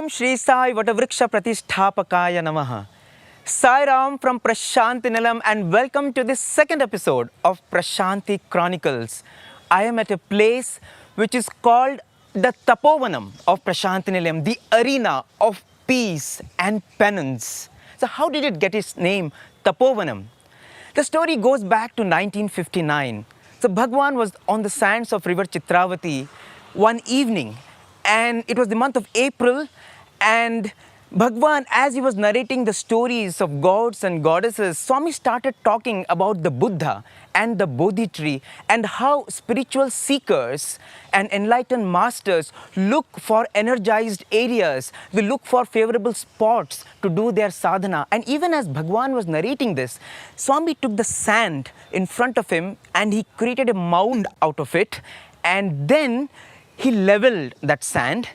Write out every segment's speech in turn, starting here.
Om Shri Sai Vatavriksha Pratisthapakaya Namaha. Sai Ram from Prashanti Nilayam and welcome to this second episode of Prashanti Chronicles. I am at a place which is called the Tapovanam of Prashanti Nilayam, the arena of peace and penance. So how did it get its name, Tapovanam? The story goes back to 1959. So Bhagwan was on the sands of river Chitravati one evening, and it was the month of April, and Bhagwan, as he was narrating the stories of gods and goddesses, Swami started talking about the Buddha and the Bodhi tree and how spiritual seekers and enlightened masters look for energized areas, they look for favorable spots to do their sadhana. And even as Bhagwan was narrating this, Swami took the sand in front of him and he created a mound out of it, and then he leveled that sand.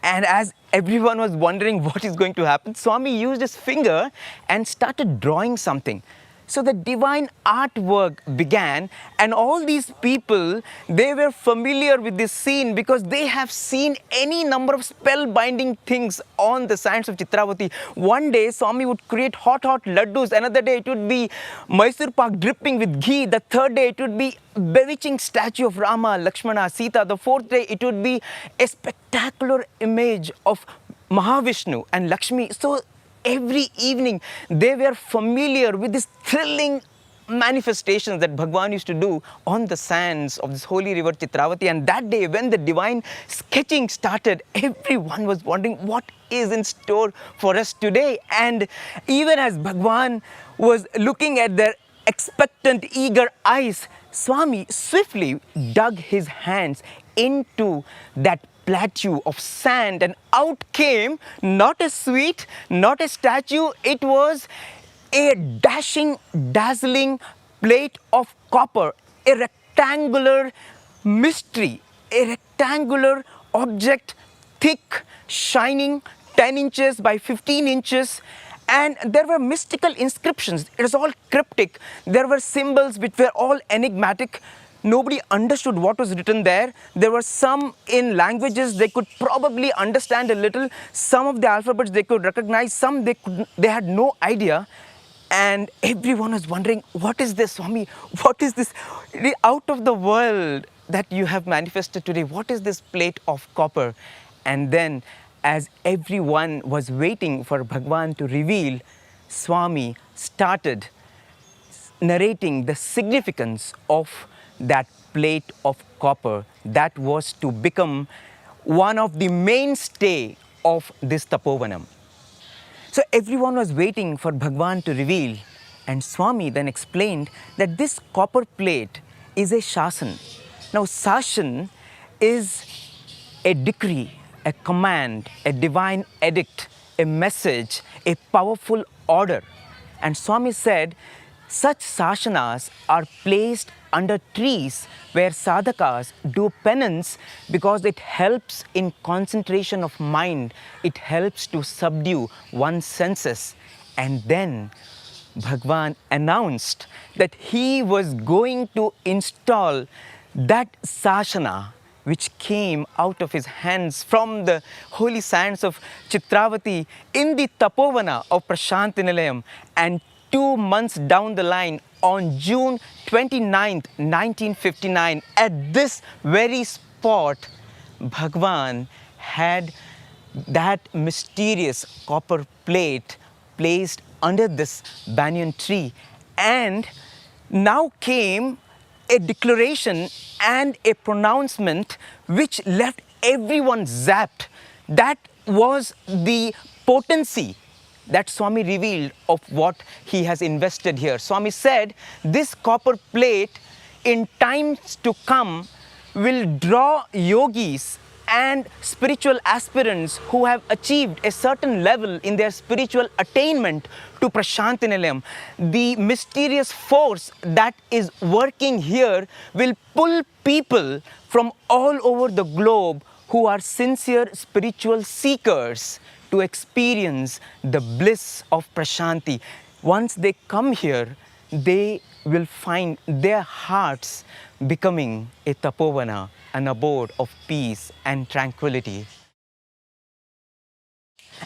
And as everyone was wondering what is going to happen, Swami used his finger and started drawing something. So the divine artwork began, and all these people, they were familiar with this scene because they have seen any number of spellbinding things on the sands of Chitravati. One day, Swami would create hot laddus. Another day, it would be Mysore pak dripping with ghee. The third day, it would be bewitching statue of Rama, Lakshmana, Sita. The fourth day, it would be a spectacular image of Mahavishnu and Lakshmi. So every evening, they were familiar with these thrilling manifestations that Bhagwan used to do on the sands of this holy river Chitravati. And that day, when the divine sketching started, everyone was wondering what is in store for us today. And even as Bhagwan was looking at their expectant, eager eyes, Swami swiftly dug his hands into that plateau of sand, and out came not a sweet, not a statue, it was a dashing, dazzling plate of copper, a rectangular mystery, a rectangular object, thick, shining, 10 inches by 15 inches. And there were mystical inscriptions. It was all cryptic. There were symbols which were all enigmatic. Nobody understood what was written there. There were some in languages they could probably understand a little. Some of the alphabets they could recognize. Some they had no idea. And everyone was wondering, what is this, Swami? What is this out of the world that you have manifested today? What is this plate of copper? And then, as everyone was waiting for Bhagwan to reveal, Swami started narrating the significance of that plate of copper that was to become one of the mainstay of this Tapovanam. So everyone was waiting for Bhagwan to reveal, and Swami then explained that this copper plate is a shasan. Now shasan is a decree, a command, a divine edict, a message, a powerful order. And Swami said such shasanas are placed under trees where sadhakas do penance because it helps in concentration of mind. It helps to subdue one's senses. And then Bhagwan announced that he was going to install that sasana which came out of his hands from the holy sands of Chitravati in the Tapovana of Prashanti Nilayam. And 2 months down the line, on June 29th, 1959, at this very spot, Bhagwan had that mysterious copper plate placed under this banyan tree. And now came a declaration and a pronouncement which left everyone zapped. That was the potency that Swami revealed of what he has invested here. Swami said this copper plate in times to come will draw yogis and spiritual aspirants who have achieved a certain level in their spiritual attainment to Prashanti Nilayam. The mysterious force that is working here will pull people from all over the globe who are sincere spiritual seekers to experience the bliss of Prashanti. Once they come here, they will find their hearts becoming a tapovana, an abode of peace and tranquility.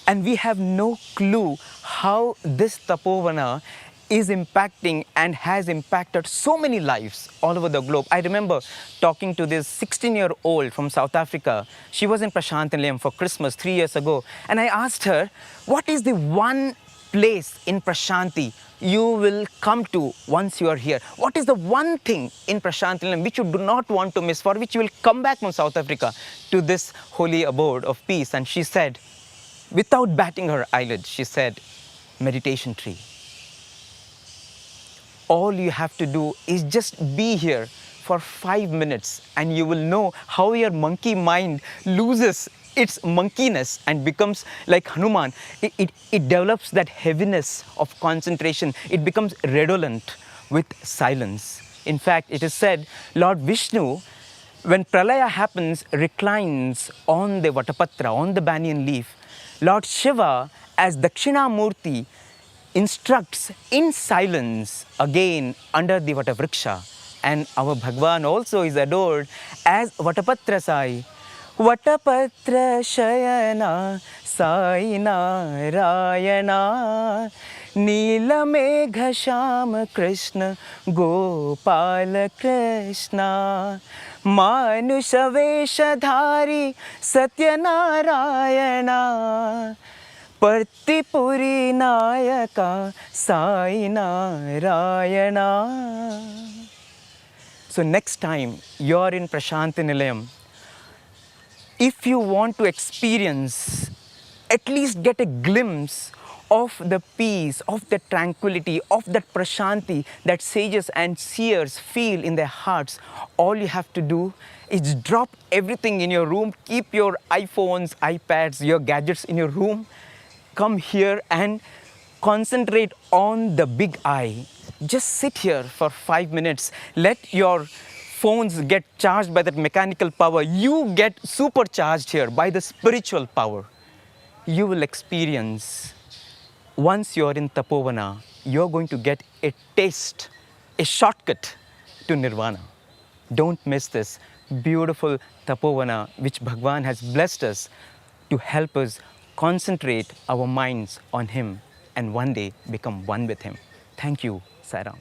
And we have no clue how this Tapovana is impacting and has impacted so many lives all over the globe. I remember talking to this 16-year-old from South Africa. She was in Prashanti for Christmas 3 years ago. And I asked her, what is the one place in Prashanti you will come to once you are here? What is the one thing in Prashanti which you do not want to miss, for which you will come back from South Africa to this holy abode of peace? And she said, without batting her eyelids, she said, meditation tree. All you have to do is just be here for 5 minutes and you will know how your monkey mind loses its monkeyness and becomes like Hanuman. It develops that heaviness of concentration. It becomes redolent with silence. In fact, it is said Lord Vishnu, when Pralaya happens, reclines on the Vatapatra, on the banyan leaf. Lord Shiva, as Dakshinamurti, instructs in silence again under the Vatavriksha. And our Bhagwan also is adored as Vatapatra Sai. Vatapatra Shayana Sai Narayana Neelamegha Shama Krishna Gopala Krishna Manusha Veshadhari Satyanarayana Partipuri Nayaka Sai Narayana. So next time you're in Prashanti Nilayam, if you want to experience, at least get a glimpse of the peace, of the tranquility, of that Prashanti that sages and seers feel in their hearts, all you have to do is drop everything in your room, keep your iPhones, iPads, your gadgets in your room, come here and concentrate on the big I. Just sit here for 5 minutes. Let your phones get charged by that mechanical power. You get supercharged here by the spiritual power. You will experience, once you're in Tapovana, you're going to get a taste, a shortcut to Nirvana. Don't miss this beautiful Tapovana which Bhagwan has blessed us to help us concentrate our minds on Him and one day become one with Him. Thank you, Sai Ram.